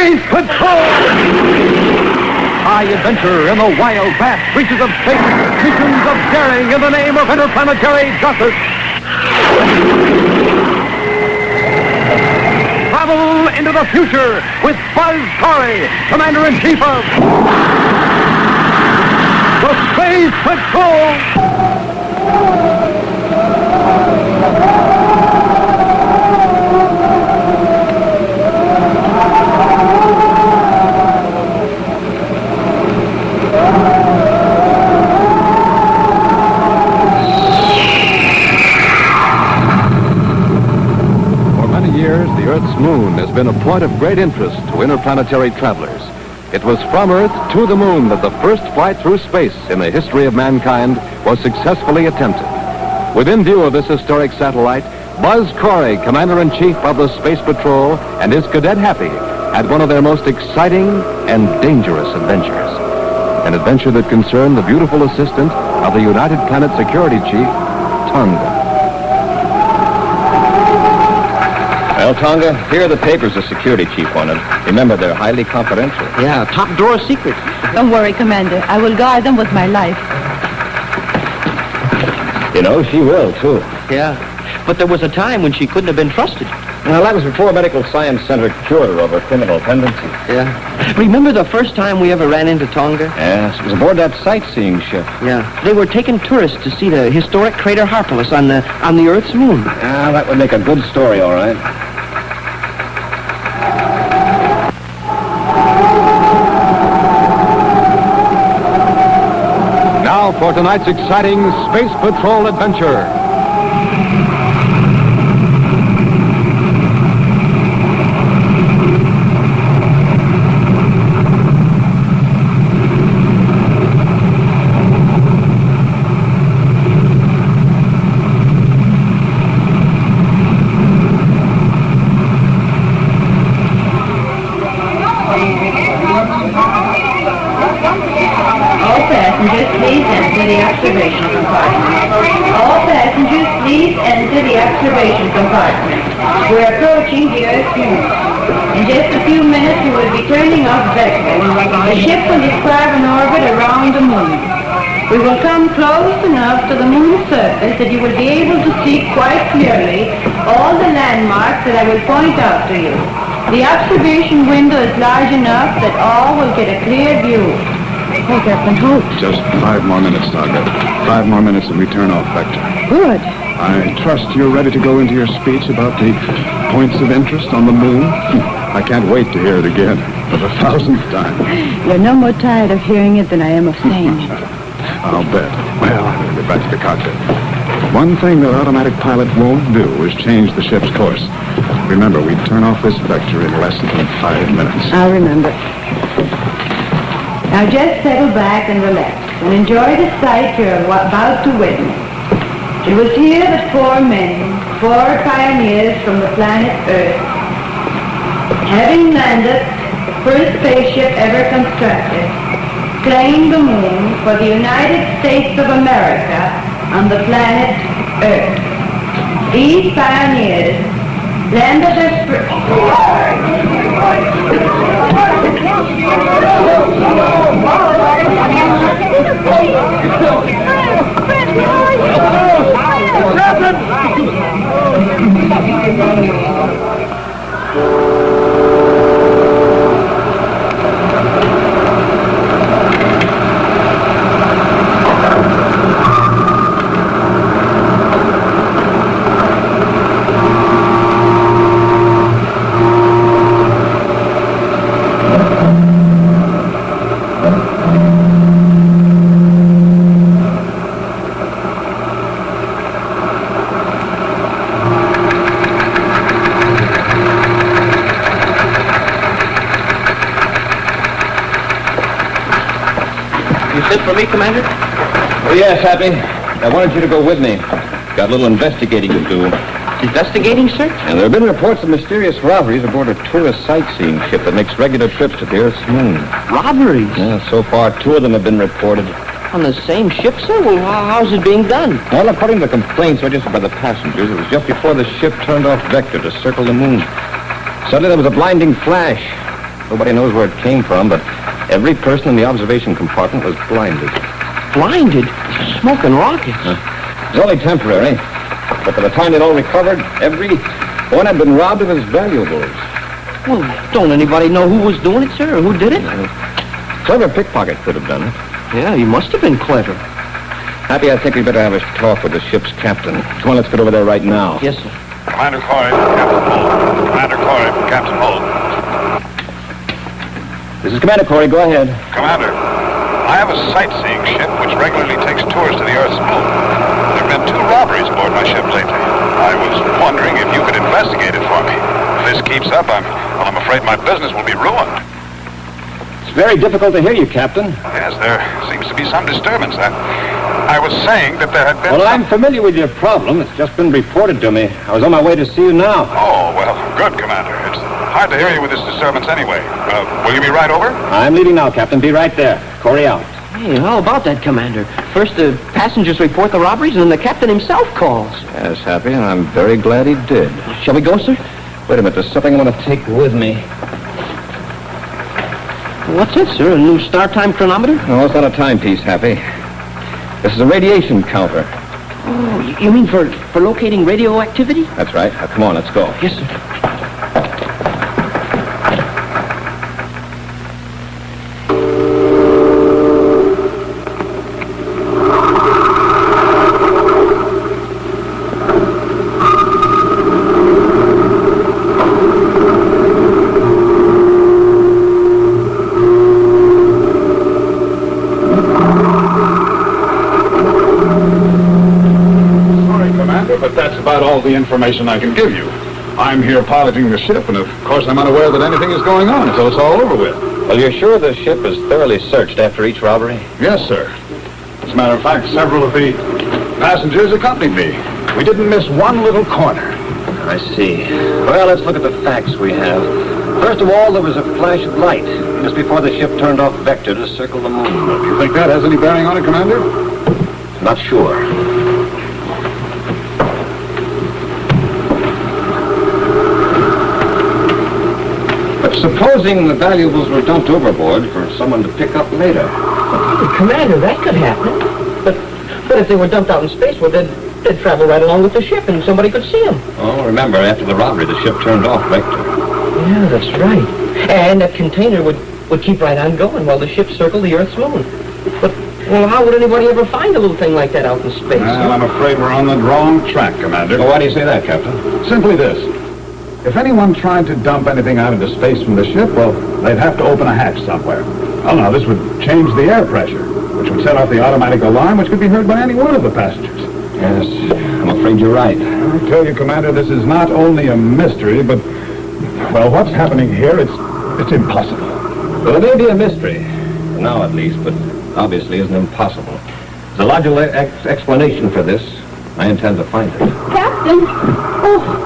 Space Patrol! High adventure in the wild, vast reaches of space. Missions of daring in the name of interplanetary justice. Travel into the future with Buzz Corry, Commander-in-Chief of the Space Patrol! The Earth's moon has been a point of great interest to interplanetary travelers. It was from Earth to the moon that the first flight through space in the history of mankind was successfully attempted. Within view of this historic satellite, Buzz Corry, Commander-in-Chief of the Space Patrol, and his Cadet Happy had one of their most exciting and dangerous adventures. An adventure that concerned the beautiful assistant of the United Planet Security Chief, Tonga. Well, Tonga, here are the papers the security chief wanted. Remember, they're highly confidential. Yeah, top drawer secrets. Don't worry, Commander. I will guard them with my life. You know, she will, too. Yeah, but there was a time when she couldn't have been trusted. Well, that was before Medical Science Center cured her of her criminal tendencies. Yeah. Remember the first time we ever ran into Tonga? Yes, it was aboard that sightseeing ship. Yeah. They were taking tourists to see the historic crater Harpalus on the Earth's moon. Ah, that would make a good story, all right. Now for tonight's exciting Space Patrol adventure. We're approaching the Earth's moon. In just a few minutes, we will be turning off vector. The ship will describe an orbit around the moon. We will come close enough to the moon's surface that you will be able to see quite clearly all the landmarks that I will point out to you. The observation window is large enough that all will get a clear view. Oh, Captain Hope. Just 5 more minutes, Tonga. 5 more minutes and we turn off vector. Good. I trust you're ready to go into your speech about the points of interest on the moon. I can't wait to hear it again for the 1000th time. You're no more tired of hearing it than I am of saying it. I'll bet. Well, I'm going to get back to the cockpit. One thing that automatic pilot won't do is change the ship's course. Remember, we turn off this vector in less than 5 minutes. I'll remember. Now just settle back and relax and enjoy the sight you're about to witness. It was here that 4 men, 4 pioneers from the planet Earth, having landed the first spaceship ever constructed, claimed the moon for the United States of America on the planet Earth. These pioneers landed their For me, Commander? Oh, yes, Happy. I wanted you to go with me. Got a little investigating to do. Investigating, sir? And there have been reports of mysterious robberies aboard a tourist sightseeing ship that makes regular trips to the Earth's moon. Robberies? Yeah, so far, 2 of them have been reported. On the same ship, sir? Well, how's it being done? Well, according to the complaints registered by the passengers, it was just before the ship turned off vector to circle the moon. Suddenly there was a blinding flash. Nobody knows where it came from, but every person in the observation compartment was blinded. Blinded? Smoking rockets. It was only temporary, but by the time they'd all recovered, every one had been robbed of his valuables. Well, don't anybody know who was doing it, sir, or who did it? Clever pickpocket could have done it. Yeah, he must have been clever. Happy, I think we'd better have a talk with the ship's captain. Come on, let's get over there right now. Yes, sir. Commander Corry from Captain Hull. Commander Corry from Captain Hull. This is Commander Corry. Go ahead. Commander, I have a sightseeing ship which regularly takes tours to the Earth's moon. There have been 2 robberies aboard my ship lately. I was wondering if you could investigate it for me. If this keeps up, I'm afraid my business will be ruined. It's very difficult to hear you, Captain. Yes, there seems to be some disturbance. I was saying that there had been... Well, I'm familiar with your problem. It's just been reported to me. I was on my way to see you now. Oh, well, good, Commander. It's hard to hear you with this disturbance anyway. Will you be right over? I'm leaving now, Captain. Be right there. Corry out. Hey, how about that, Commander? First the passengers report the robberies, and then the captain himself calls. Yes, Happy, and I'm very glad he did. Shall we go, sir? Wait a minute. There's something I want to take with me. What's it, sir? A new start time chronometer? No, it's not a timepiece, Happy. This is a radiation counter. Oh, you mean for locating radioactivity? That's right. Now, come on, let's go. Yes, sir. But that's about all the information I can give you. I'm here piloting the ship, and of course I'm unaware that anything is going on until it's all over with. Well, you're sure the ship is thoroughly searched after each robbery? Yes, sir. As a matter of fact, several of the passengers accompanied me. We didn't miss one little corner. I see. Well, let's look at the facts we have. First of all, there was a flash of light just before the ship turned off vector to circle the moon. Do you think that has any bearing on it, Commander? Not sure. But supposing the valuables were dumped overboard for someone to pick up later. Commander, that could happen. But if they were dumped out in space, well, they'd travel right along with the ship, and somebody could see them. Oh, remember, after the robbery, the ship turned off vector. Yeah, that's right. And that container would keep right on going while the ship circled the Earth's moon. But, well, how would anybody ever find a little thing like that out in space? Well, I'm afraid we're on the wrong track, Commander. Well, why do you say that, Captain? Simply this. If anyone tried to dump anything out into space from the ship, well, they'd have to open a hatch somewhere. Oh, now, this would change the air pressure, which would set off the automatic alarm, which could be heard by any one of the passengers. Yes, I'm afraid you're right. I tell you, Commander, this is not only a mystery, but, well, what's happening here, it's impossible. Well, it may be a mystery, now at least, but obviously isn't impossible. There's a logical explanation for this. I intend to find it. Captain! Oh,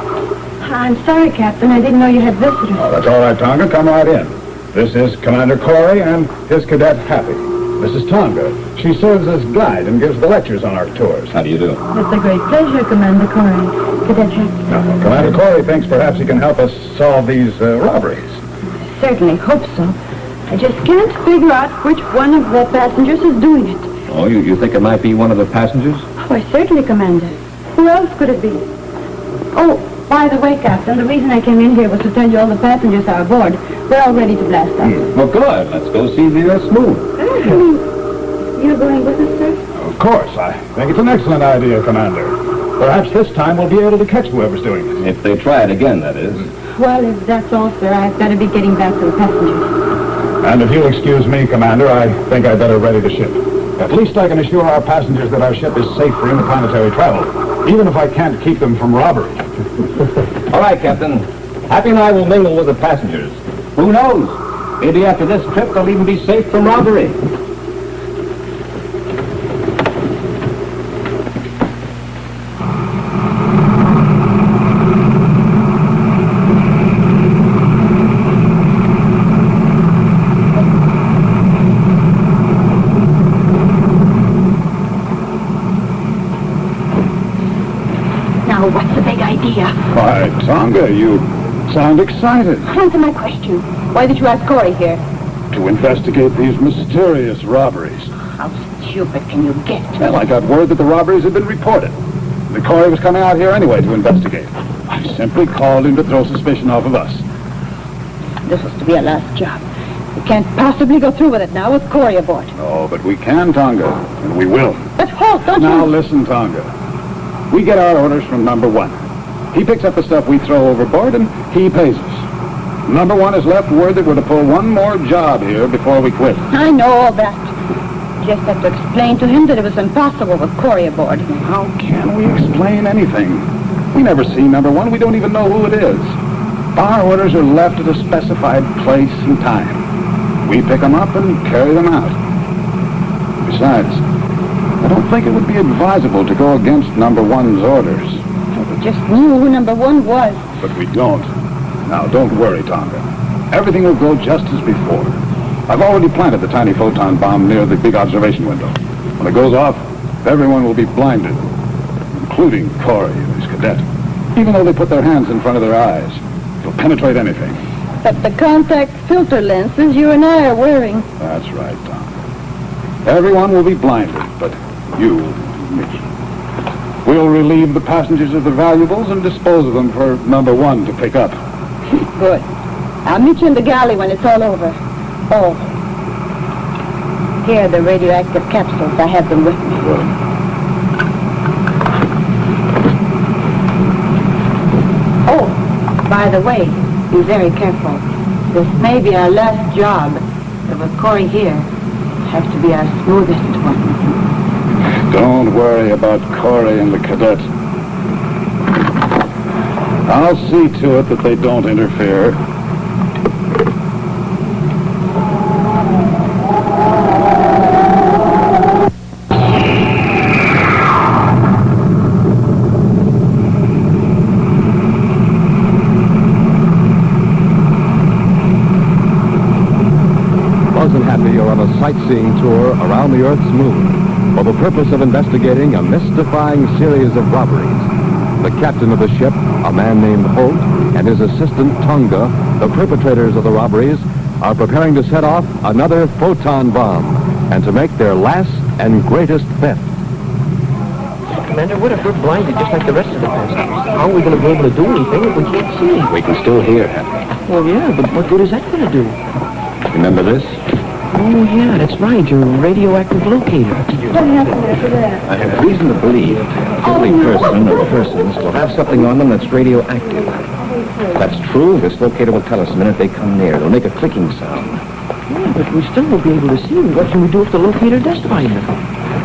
I'm sorry, Captain. I didn't know you had visitors. Oh, that's all right, Tonga. Come right in. This is Commander Corry and his Cadet Happy. This is Tonga. She serves as guide and gives the lectures on our tours. How do you do? It's a great pleasure, Commander Corry. Cadet Happy. Now, Commander Corry thinks perhaps he can help us solve these robberies. I certainly hope so. I just can't figure out which one of the passengers is doing it. Oh, you think it might be one of the passengers? Why, certainly, Commander. Who else could it be? Oh, by the way, Captain, the reason I came in here was to tell you all the passengers are aboard. We're all ready to blast off. Well, good. Let's go see the Earth's moon. You're going with us, sir? Of course. I think it's an excellent idea, Commander. Perhaps this time we'll be able to catch whoever's doing it. If they try it again, that is. Well, if that's all, sir, I'd better be getting back to the passengers. And if you'll excuse me, Commander, I think I'd better ready the ship. At least I can assure our passengers that our ship is safe for interplanetary travel, even if I can't keep them from robbery. All right, Captain. Happy and I will mingle with the passengers. Who knows? Maybe after this trip, they'll even be safe from robbery. Now, what's the big idea? Why, Tonga, you sound excited. Answer my question. Why did you ask Corry here? To investigate these mysterious robberies. How stupid can you get? Well, I got word that the robberies had been reported. The Corry was coming out here anyway to investigate. I simply called him to throw suspicion off of us. This was to be our last job. We can't possibly go through with it now with Corry aboard. Oh, but we can, Tonga, and we will. But halt, don't Now you... listen, Tonga. We get our orders from number one. He picks up the stuff we throw overboard, and he pays us. Number one has left word that we're to pull one more job here before we quit. I know all that. Just have to explain to him that it was impossible with Corry aboard. How can we explain anything? We never see number one. We don't even know who it is. Our orders are left at a specified place and time. We pick them up and carry them out. Besides, I don't think it would be advisable to go against number one's orders. If we just knew who number one was. But we don't. Now, don't worry, Tonga. Everything will go just as before. I've already planted the tiny photon bomb near the big observation window. When it goes off, everyone will be blinded, including Corry and his cadet. Even though they put their hands in front of their eyes, it'll penetrate anything. But the contact filter lenses you and I are wearing. That's right, Tonga. Everyone will be blinded, but you, me. We'll relieve the passengers of the valuables and dispose of them for number one to pick up. Good. I'll meet you in the galley when it's all over. Oh. Here are the radioactive capsules. I have them with me. Good. Oh, by the way, be very careful. This may be our last job. But with Corry here, have to be our smoothest one. Don't worry about Corry and the cadet. I'll see to it that they don't interfere. Happy are on a sightseeing tour around the Earth's moon for the purpose of investigating a mystifying series of robberies. The captain of the ship, a man named Holt, and his assistant Tonga, the perpetrators of the robberies, are preparing to set off another photon bomb and to make their last and greatest theft. Commander, what if we're blinded just like the rest of the passengers? How are we going to be able to do anything if we can't see? We can still hear, Happy. Well, yeah, but what good is that going to do? Remember this? Oh, yeah, that's right, your radioactive locator. What happened after that? I have reason to believe every person or persons will have something on them that's radioactive. If that's true, this locator will tell us the minute they come near. It'll make a clicking sound. Yeah, but we still won't be able to see. What can we do if the locator does find them?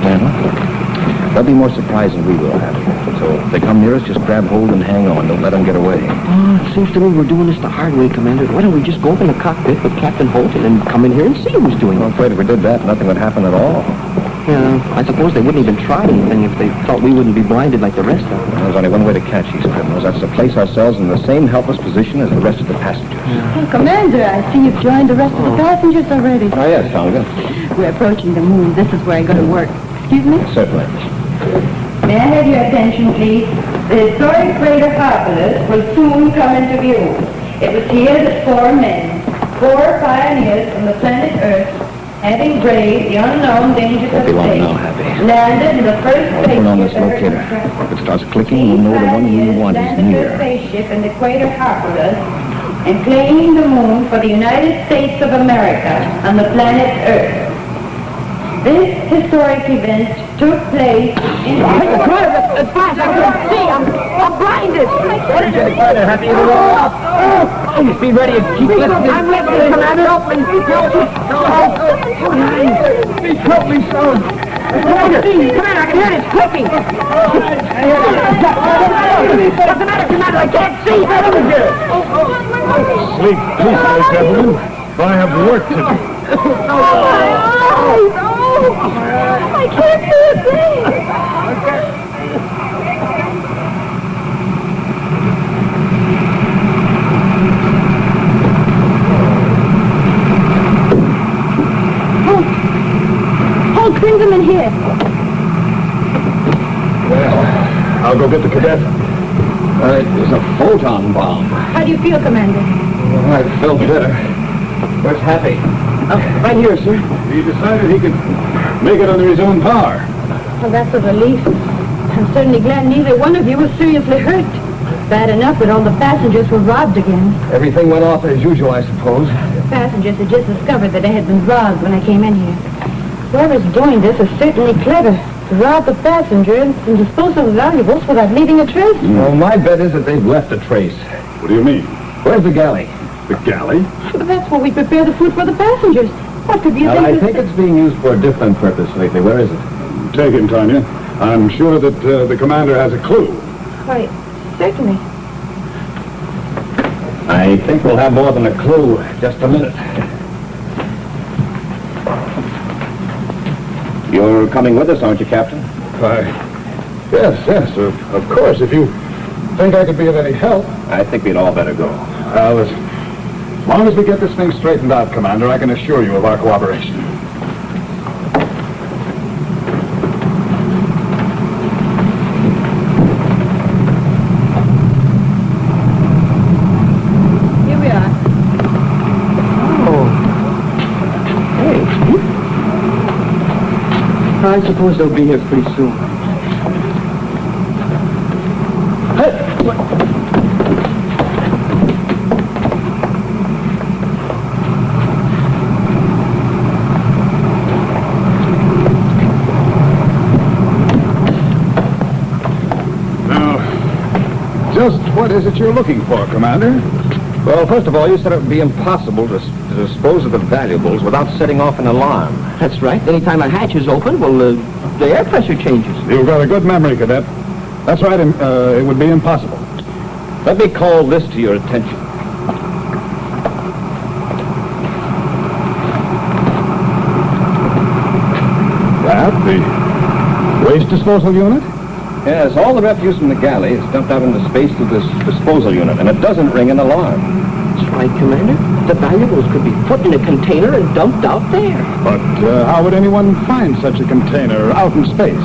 Well, they'll be more surprised than we will have. So if they come near us, just grab hold and hang on. Don't let them get away. Oh, it seems to me we're doing this the hard way, Commander. Why don't we just go up in the cockpit with Captain Holt and then come in here and see who's doing it? I'm afraid if we did that, nothing would happen at all. Yeah, I suppose they wouldn't even try anything if they thought we wouldn't be blinded like the rest of them. There's only one way to catch these criminals. That's to place ourselves in the same helpless position as the rest of the passengers. Oh, Commander, I see you've joined the rest of the passengers already. Oh, yes, Tonga. We're approaching the moon. This is where I go to work. Excuse me? Certainly. May I have your attention, please? The historic crater Harpalus will soon come into view. It was here that four men, four pioneers from the planet Earth, having braved the unknown dangers of Won't be long space, now, Happy. landed in the first Turn on this spaceship ever locator. constructed. If it starts clicking, we'll know the one we want is landed their near. spaceship in the crater Harpalus and claiming the moon for the United States of America on the planet Earth. This historic event took place in... It's flash, I can't see. I'm blinded. What is it, Commander? Happy in the world? Oh, be ready to keep listening. I'm listening, Commander. Help me. Please help me, son. Commander, I can hear this clicking. What's the matter, Commander? I can't see. Sleep peacefully, gentlemen. For I have work to do. I can't see a thing. Holt, bring them in here. Well, I'll go get the cadet. It was a photon bomb. How do you feel, Commander? Well, I felt better. Where's Happy? Right here, sir. He decided he could make it under his own power. Well, that's a relief. I'm certainly glad neither one of you was seriously hurt. Bad enough that all the passengers were robbed again. Everything went off as usual, I suppose. The passengers had just discovered that they had been robbed when I came in here. Whoever's doing this is certainly clever. To rob the passengers and dispose of the valuables without leaving a trace. Well, my bet is that they've left a trace. What do you mean? Where's the galley? The galley? But that's where we prepare the food for the passengers. What could be Well, I think it's being used for a different purpose lately. Where is it? Take him, Tanya. I'm sure that the commander has a clue. Why, certainly. I think we'll have more than a clue. Just a minute. You're coming with us, aren't you, Captain? Yes, of course. If you think I could be of any help. I think we'd all better go. Well, as long as we get this thing straightened out, Commander, I can assure you of our cooperation. Here we are. I suppose they'll be here pretty soon. Now, just what is it you're looking for, Commander? Well, first of all, you said it would be impossible to dispose of the valuables without setting off an alarm. That's right. Anytime a hatch is open, well, the air pressure changes. You've got a good memory, Cadet. That's right, it would be impossible. Let me call this to your attention. That, the waste disposal unit? Yes, all the refuse from the galley is dumped out into space through this disposal unit, and it doesn't ring an alarm. That's right, Commander. The valuables could be put in a container and dumped out there. But how would anyone find such a container out in space?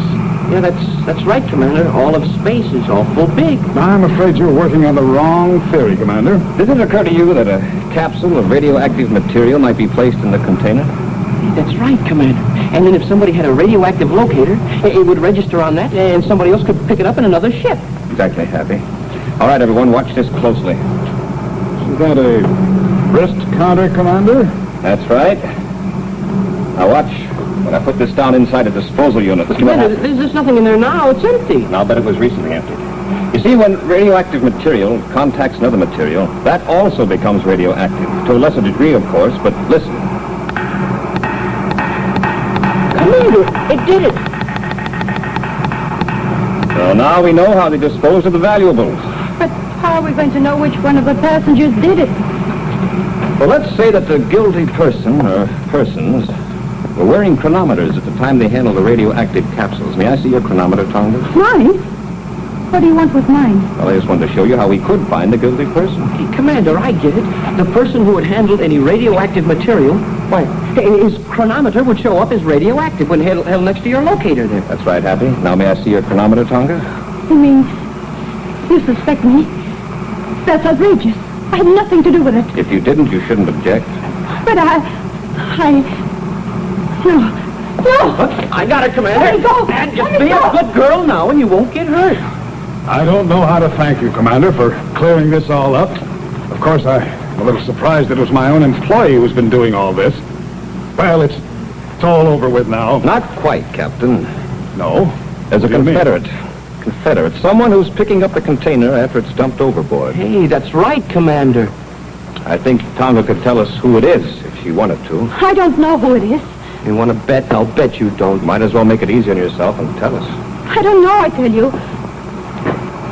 Yeah, that's right, Commander. All of space is awful big. I'm afraid you're working on the wrong theory, Commander. Did it occur to you that a capsule of radioactive material might be placed in the container? That's right, Commander. And then if somebody had a radioactive locator, it would register on that, and somebody else could pick it up in another ship. Exactly, Happy. All right, everyone, watch this closely. Is that a wrist counter, Commander? That's right. Now watch. When I put this down inside a disposal unit, But, Commander, there's nothing in there now. It's empty. And I'll bet it was recently emptied. You see, when radioactive material contacts another material, that also becomes radioactive. To a lesser degree, of course, but listen. Commander, it did it. So now we know how they disposed of the valuables. But how are we going to know which one of the passengers did it? Well, let's say that the guilty person, or persons, were wearing chronometers at the time they handled the radioactive capsules. May I see your chronometer, Tonga? Mine? What do you want with mine? Well, I just wanted to show you how we could find the guilty person. Hey, Commander, I get it. The person who had handled any radioactive material, why, his chronometer would show up as radioactive when held next to your locator there. That's right, Happy. Now may I see your chronometer, Tonga? You mean you suspect me? That's outrageous. I had nothing to do with it. If you didn't, you shouldn't object. But No. I got it, Commander. Let me go. And just Let me be a go. good girl now, and you won't get hurt. I don't know how to thank you, Commander, for clearing this all up. Of course, I'm a little surprised that it was my own employee who's been doing all this. Well, it's all over with now. Not quite, Captain. No. There's a What do you mean? Confederate. Someone who's picking up the container after it's dumped overboard. Hey, that's right, Commander. I think Tonga could tell us who it is if she wanted to. I don't know who it is. You want to bet? I'll bet you don't. Might as well make it easy on yourself and tell us. I don't know, I tell you.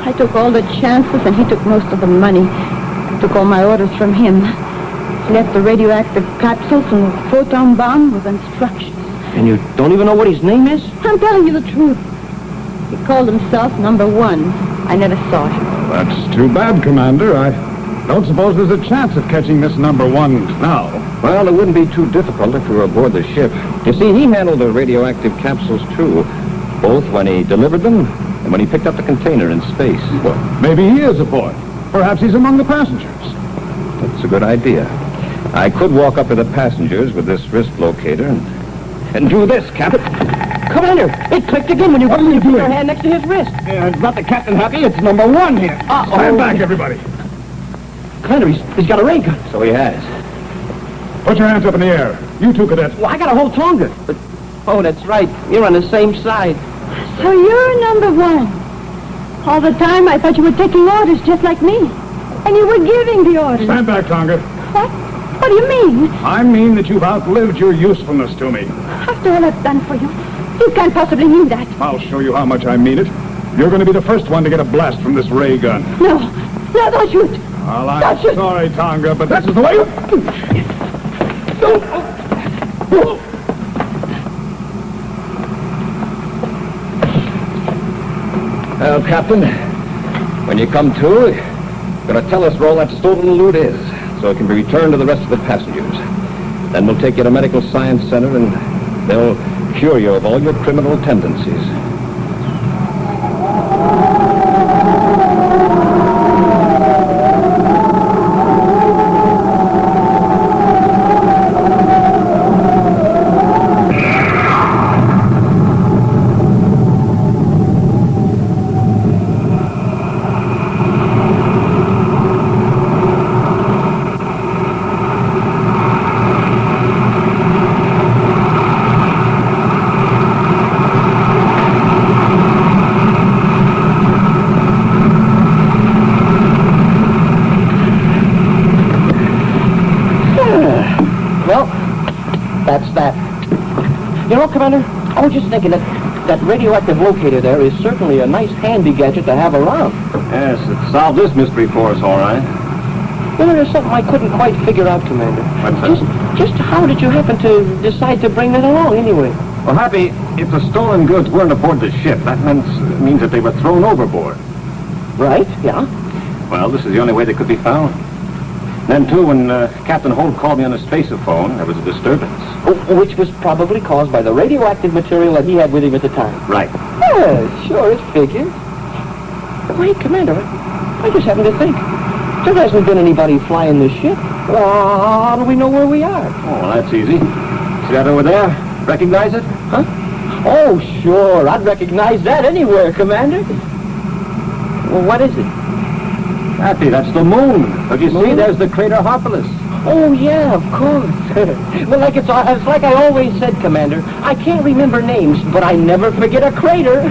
I took all the chances and he took most of the money. I took all my orders from him. He left the radioactive capsules and the photon bomb with instructions. And you don't even know what his name is? I'm telling you the truth. He called himself number 1. I never saw him. That's too bad, Commander. I don't suppose there's a chance of catching this number 1 now. Well, it wouldn't be too difficult if we were aboard the ship. You see, he handled the radioactive capsules, too. Both when he delivered them and when he picked up the container in space. Well, maybe he is aboard. Perhaps he's among the passengers. That's a good idea. I could walk up to the passengers with this wrist locator and do this, Captain. Commander, it clicked again when you put your hand next to his wrist. It's not the Captain Happy, it's number 1 here. Stand back, everybody. Commander, he's got a ray gun. So he has. Put your hands up in the air. You two cadets. Well, I got a whole Tonga. But, oh, that's right. You're on the same side. So you're number 1. All the time I thought you were taking orders just like me. And you were giving the orders. Stand back, Tonga. What? What do you mean? I mean that you've outlived your usefulness to me. After all I've done for you, you can't possibly mean that. I'll show you how much I mean it. You're going to be the first one to get a blast from this ray gun. No, don't shoot. Well, I'm sorry, Tonga, but this is the way... Well, Captain, when you come to, you're going to tell us where all that stolen loot is, so it can be returned to the rest of the passengers. Then we'll take you to Medical Science Center, and they'll cure you of all your criminal tendencies. That's that. You know, Commander, I was just thinking that radioactive locator there is certainly a nice handy gadget to have around. Yes, it solved this mystery for us, all right. You know, there's something I couldn't quite figure out, Commander. What's that? Just how did you happen to decide to bring that along, anyway? Well, Happy, if the stolen goods weren't aboard the ship, that means that they were thrown overboard. Right, yeah. Well, this is the only way they could be found. Then, too, when Captain Holt called me on the spaceophone, there was a disturbance. Which was probably caused by the radioactive material that he had with him at the time. Right. Yeah, sure, it figures. Wait, Commander, I just happened to think. There hasn't been anybody flying this ship. Well, how do we know where we are? Oh, well, that's easy. See that over there? Recognize it? Huh? Oh, sure. I'd recognize that anywhere, Commander. Well, what is it? Happy, that's the moon. Don't you see? There's the crater Harpalus. Oh, yeah, of course. Well, it's like I always said, Commander. I can't remember names, but I never forget a crater.